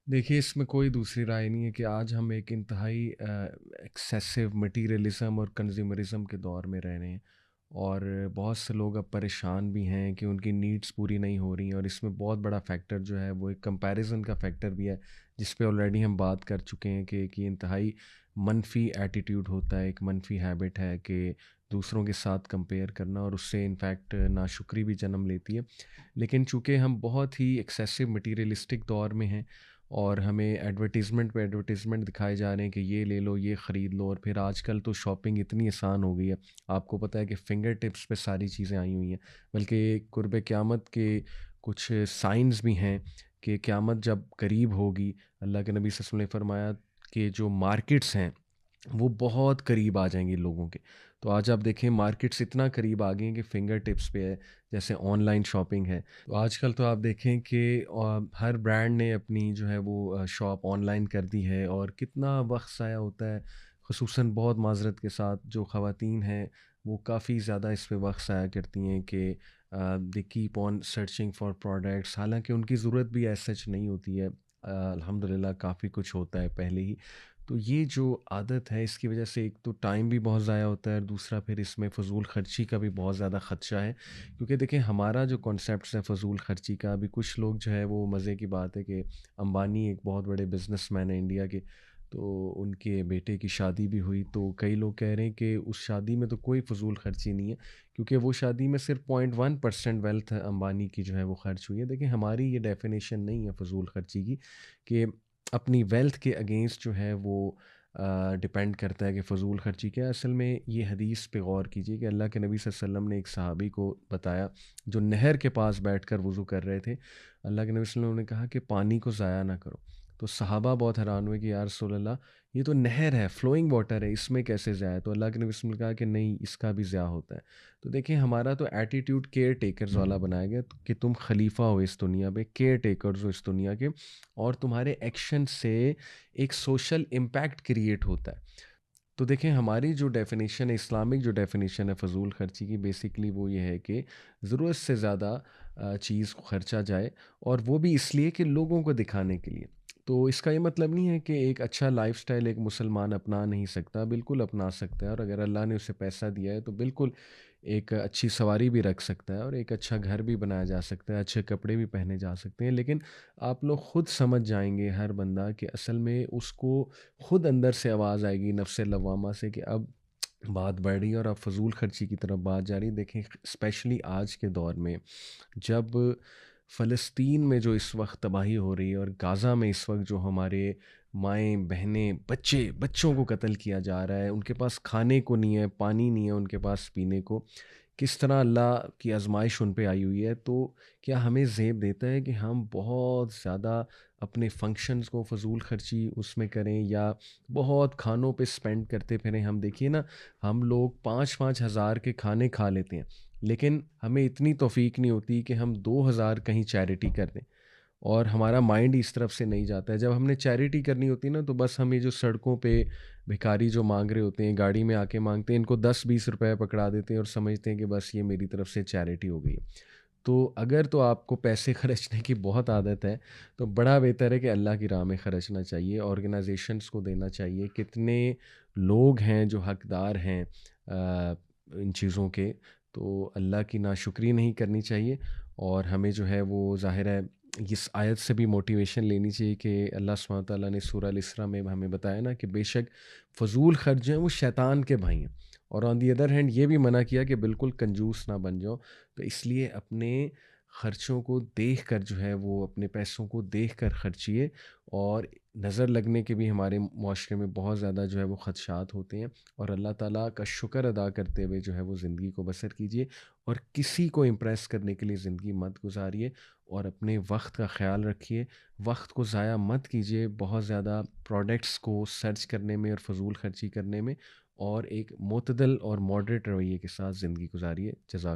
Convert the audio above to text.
देखिए, इसमें कोई दूसरी राय नहीं है कि आज हम एक इंतहाई एक्सेसिव मटीरियलिज़्म और कंज़्यूमरिज़्म के दौर में रह रहे हैं। और बहुत से लोग अब परेशान भी हैं कि उनकी नीड्स पूरी नहीं हो रही हैं, और इसमें बहुत बड़ा फैक्टर जो है वो एक कंपैरिज़न का फैक्टर भी है, जिस पे ऑलरेडी हम बात कर चुके हैं कि इंतहाई मनफ़ी एटीट्यूड होता है, एक मनफ़ी हैबिट है कि दूसरों के साथ कंपेयर करना, और उससे इनफैक्ट नाशुक्री भी जन्म लेती है। लेकिन चूँकि हम बहुत ही एक्सेसिव मटीरियलिस्टिक दौर में हैं, और हमें एडवर्टाइज़मेंट पे एडवर्टाइज़मेंट दिखाए जा रहे हैं कि ये ले लो, ये ख़रीद लो, और फिर आजकल तो शॉपिंग इतनी आसान हो गई है। आपको पता है कि फ़िंगर टिप्स पे सारी चीज़ें आई हुई हैं। बल्कि कुर्ब क़यामत के कुछ साइन्स भी हैं कि क़यामत जब करीब होगी, अल्लाह के नबी सल्लल्लाहु अलैहि वसल्लम ने फरमाया कि जो मार्केट्स हैं वो बहुत करीब आ जाएँगी लोगों के। तो आज आप देखें, मार्केट्स इतना करीब आ गई हैं कि फ़िंगर टिप्स पे है, जैसे ऑनलाइन शॉपिंग है। तो आजकल तो आप देखें कि हर ब्रांड ने अपनी जो है वो शॉप ऑनलाइन कर दी है, और कितना वक़्त ज़ाया होता है। ख़ुसूसन बहुत माज़रत के साथ जो ख़वातीन हैं, वो काफ़ी ज़्यादा इस पे वक़्त ज़ाया करती हैं कि they keep on searching for products, हालाँकि उनकी ज़रूरत भी एज़ सच नहीं होती है। अल्हम्दुलिल्लाह काफ़ी कुछ होता है पहले ही। तो ये जो आदत है, इसकी वजह से एक तो टाइम भी बहुत ज़ाया होता है, और दूसरा फिर इसमें फ़ज़ूल ख़र्ची का भी बहुत ज़्यादा ख़दशा है। क्योंकि देखिए, हमारा जो कॉन्सेप्ट्स है फ़ज़ूल ख़र्ची का, अभी कुछ लोग जो है वो मज़े की बात है कि अंबानी एक बहुत बड़े बिज़नेसमैन हैं इंडिया के, तो उनके बेटे की शादी भी हुई, तो कई लोग कह रहे हैं कि उस शादी में तो कोई फ़ज़ूल ख़र्ची नहीं है, क्योंकि वो शादी में सिर्फ़ 0.1% वेल्थ अंबानी की जो है वो ख़र्च हुई है। देखिए, हमारी ये डेफ़िनेशन नहीं है फ़ज़ूल ख़र्ची की, कि अपनी वेल्थ के अगेंस्ट जो है वो डिपेंड करता है कि फ़ज़ूल ख़र्ची क्या है। असल में ये हदीस पे गौर कीजिए कि अल्लाह के नबी सल्लल्लाहु अलैहि वसल्लम ने एक सहाबी को बताया, जो नहर के पास बैठकर वज़ू कर रहे थे। अल्लाह के नबी सल्लल्लाहु अलैहि वसल्लम ने कहा कि पानी को ज़ाया ना करो। तो सहाबा बहुत हैरान हुए कि या रसूल अल्लाह, ये तो नहर है, फ्लोइंग वाटर है, इसमें कैसे ज़ाया? तो अल्लाह के नबी सल्लल्लाहु अलैहि वसल्लम ने कहा कि नहीं, इसका भी ज़िया होता है। तो देखिए, हमारा तो एटीट्यूड केयर टेकर्स वाला बनाया गया, कि तुम खलीफा हो इस दुनिया पे, केयर टेकर्स हो इस दुनिया के, और तुम्हारे एक्शन से एक सोशल इम्पैक्ट क्रिएट होता है। तो देखें, हमारी जो डेफ़िनेशन है, इस्लामिक जो डेफ़िनेशन है फ़ज़ूल ख़र्ची की, बेसिकली वो ये है कि ज़रूरत से ज़्यादा चीज़ को खर्चा जाए, और वो भी इसलिए कि लोगों को दिखाने के लिए। तो इसका ये मतलब नहीं है कि एक अच्छा लाइफ़स्टाइल एक मुसलमान अपना नहीं सकता, बिल्कुल अपना सकता है, और अगर अल्लाह ने उसे पैसा दिया है तो बिल्कुल एक अच्छी सवारी भी रख सकता है, और एक अच्छा घर भी बनाया जा सकता है, अच्छे कपड़े भी पहने जा सकते हैं। लेकिन आप लोग खुद समझ जाएँगे, हर बंदा, कि असल में उसको खुद अंदर से आवाज़ आएगी नफ्स लवामा से कि अब बात बढ़ रही है, और अब फ़ज़ूल ख़र्ची की तरफ बात जा रही है। देखें, स्पेशली आज के दौर में, जब फ़लस्तीन में जो इस वक्त तबाही हो रही है, और गाज़ा में इस वक्त जो हमारे माएँ, बहनें, बच्चों को कत्ल किया जा रहा है, उनके पास खाने को नहीं है, पानी नहीं है उनके पास पीने को, किस तरह अल्लाह की आज़माइश उन पे आई हुई है। तो क्या हमें ज़ेब देता है कि हम बहुत ज़्यादा अपने फंक्शंस को फ़ज़ूल ख़र्ची उसमें करें, या बहुत खानों पे स्पेंड करते फिरें? हम देखिए ना, हम लोग 5-5 हज़ार के खाने खा लेते हैं, लेकिन हमें इतनी तौफ़ीक नहीं होती कि हम 2,000 कहीं चैरिटी कर दें, और हमारा माइंड इस तरफ से नहीं जाता है। जब हमने चैरिटी करनी होती है ना, तो बस हम ये जो सड़कों पे भिखारी जो माँग रहे होते हैं, गाड़ी में आके माँगते हैं, इनको 10-20 रुपए पकड़ा देते हैं, और समझते हैं कि बस ये मेरी तरफ से चैरिटी हो गई है। तो अगर तो आपको पैसे खर्चने की बहुत आदत है, तो बड़ा बेहतर है कि अल्लाह की राह में खर्चना चाहिए, ऑर्गेनाइज़ेशंस को देना चाहिए। कितने लोग हैं जो हकदार हैं इन चीज़ों के, तो अल्लाह की नाशुक्री नहीं करनी चाहिए। और हमें जो है वो ज़ाहिर है, इस आयत से भी मोटिवेशन लेनी चाहिए कि अल्लाह सुब्हानहू व तआला ने सूरह अल-इसरा में हमें बताया ना कि बेशक फ़ज़ूल खर्च जो हैं वो शैतान के भाई हैं, और ऑन दी अदर हैंड ये भी मना किया कि बिल्कुल कंजूस ना बन जाओ। तो इसलिए अपने खर्चों को देख कर जो है वो, अपने पैसों को देख कर खर्चिए, और नज़र लगने के भी हमारे मुआशरे में बहुत ज़्यादा जो है वो ख़दशात होते हैं। और अल्लाह ताला का शुक्र अदा करते हुए जो है वो ज़िंदगी को बसर कीजिए, और किसी को इम्प्रेस करने के लिए ज़िंदगी मत गुजारिए, और अपने वक्त का ख्याल रखिए। वक्त को ज़ाया मत कीजिए बहुत ज़्यादा प्रोडक्ट्स को सर्च करने में और फ़जूल खर्ची करने में, और एक मोतदल और मॉडरेट रवैये के साथ ज़िंदगी गुजारिए। जज़ाक